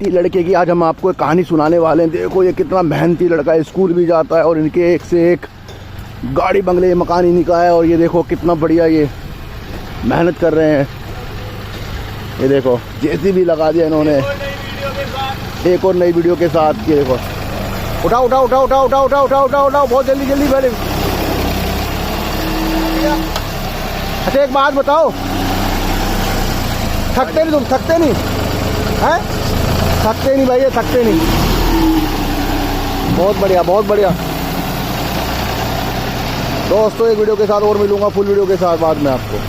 मेहनती लड़के की आज हम आपको एक कहानी सुनाने वाले हैं। देखो ये कितना मेहनती लड़का है, स्कूल भी जाता है और इनके एक से एक गाड़ी बंगले मकान इन्हीं का है। और ये देखो कितना बढ़िया ये मेहनत कर रहे हैं। ये देखो जेसीबी लगा दिया इन्होंने एक और नई वीडियो के साथ। ये देखो उठाओ उठाओ उठाओ उठाओ उठाओ उठाओ उठाओ उठाओ उठाओ बहुत जल्दी जल्दी पहले। अच्छा एक बात बताओ, थकते नहीं तुम? थकते नहीं हैं? थकते नहीं भाई, ये थकते नहीं। बहुत बढ़िया बहुत बढ़िया दोस्तों। एक वीडियो के साथ और मिलूंगा, फुल वीडियो के साथ बाद में आपको।